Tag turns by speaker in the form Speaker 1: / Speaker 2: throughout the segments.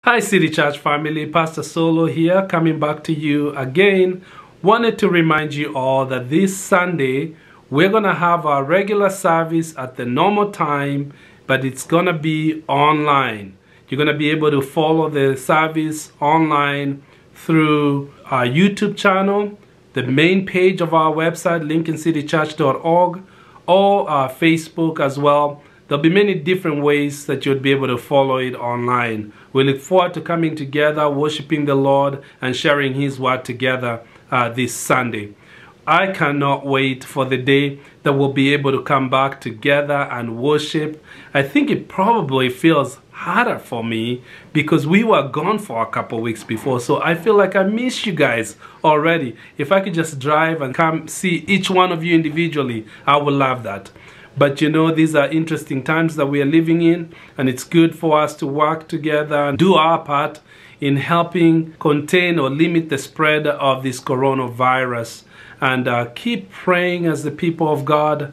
Speaker 1: Hi City Church family, Pastor Solo here, coming back to you again. Wanted to remind you all that this Sunday we're going to have our regular service at the normal time, but it's going to be online. You're going to be able to follow the service online through our YouTube channel, the main page of our website, lincolncitychurch.org, or our Facebook as well. There'll be many different ways that you'll be able to follow it online. We look forward to coming together, worshiping the Lord, and sharing His Word together this Sunday. I cannot wait for the day that we'll be able to come back together and worship. I think it probably feels harder for me because we were gone for a couple weeks before, so I feel like I miss you guys already. If I could just drive and come see each one of you individually, I would love that. But you know, these are interesting times that we are living in, and it's good for us to work together and do our part in helping contain or limit the spread of this coronavirus. And keep praying as the people of God.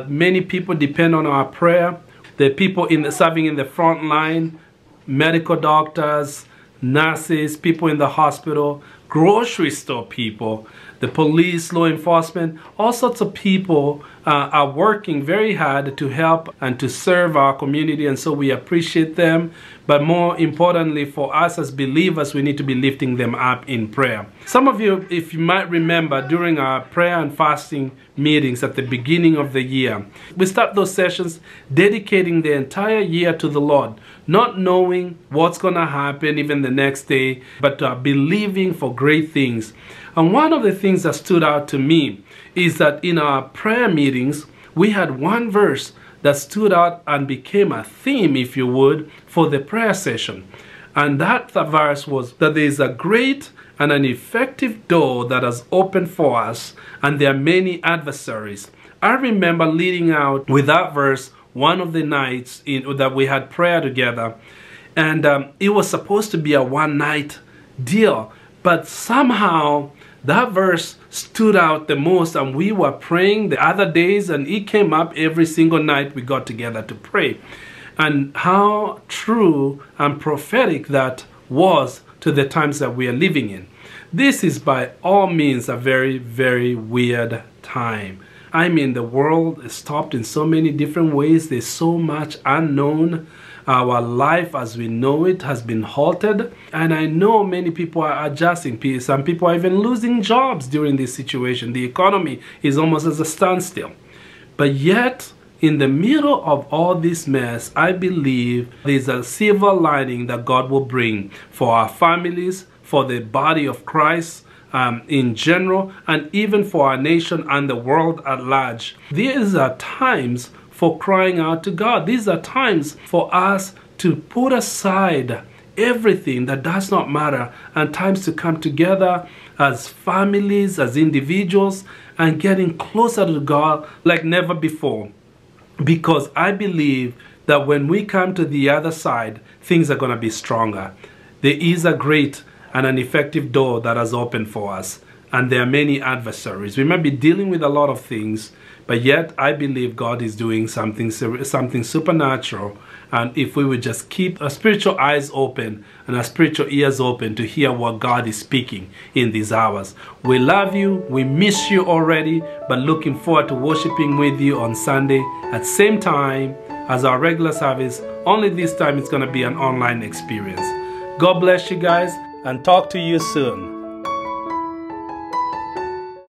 Speaker 1: Many people depend on our prayer. The people serving in the front line, medical doctors, nurses, people in the hospital, grocery store people, the police, law enforcement, all sorts of people are working very hard to help and to serve our community, and so we appreciate them. But more importantly, for us as believers, we need to be lifting them up in prayer. Some of you, if you might remember, during our prayer and fasting meetings at the beginning of the year, we start those sessions dedicating the entire year to the Lord, not knowing what's going to happen even the next day, but believing for great things. And one of the things that stood out to me is that in our prayer meetings, we had one verse that stood out and became a theme, if you would, for the prayer session. And that verse was that there is a great and an effective door that has opened for us, and there are many adversaries. I remember leading out with that verse one of the nights that we had prayer together, and it was supposed to be a one-night deal, but somehow that verse stood out the most, and we were praying the other days, and it came up every single night we got together to pray. And how true and prophetic that was to the times that we are living in. This is by all means a very, very weird time. I mean, the world is stopped in so many different ways. There's so much unknown. Our life as we know it has been halted, and I know many people are adjusting. Some people are even losing jobs during this situation. The economy is almost at a standstill. But yet, in the middle of all this mess, I believe there's a silver lining that God will bring for our families, for the body of Christ in general, and even for our nation and the world at large. These are times for crying out to God. These are times for us to put aside everything that does not matter, and times to come together as families, as individuals, and getting closer to God like never before. Because I believe that when we come to the other side, things are going to be stronger. There is a great and an effective door that has opened for us, and there are many adversaries. We might be dealing with a lot of things, but yet I believe God is doing something supernatural. And if we would just keep our spiritual eyes open and our spiritual ears open to hear what God is speaking in these hours. We love you. We miss you already, but looking forward to worshiping with you on Sunday at the same time as our regular service. Only this time it's going to be an online experience. God bless you guys, and talk to you soon.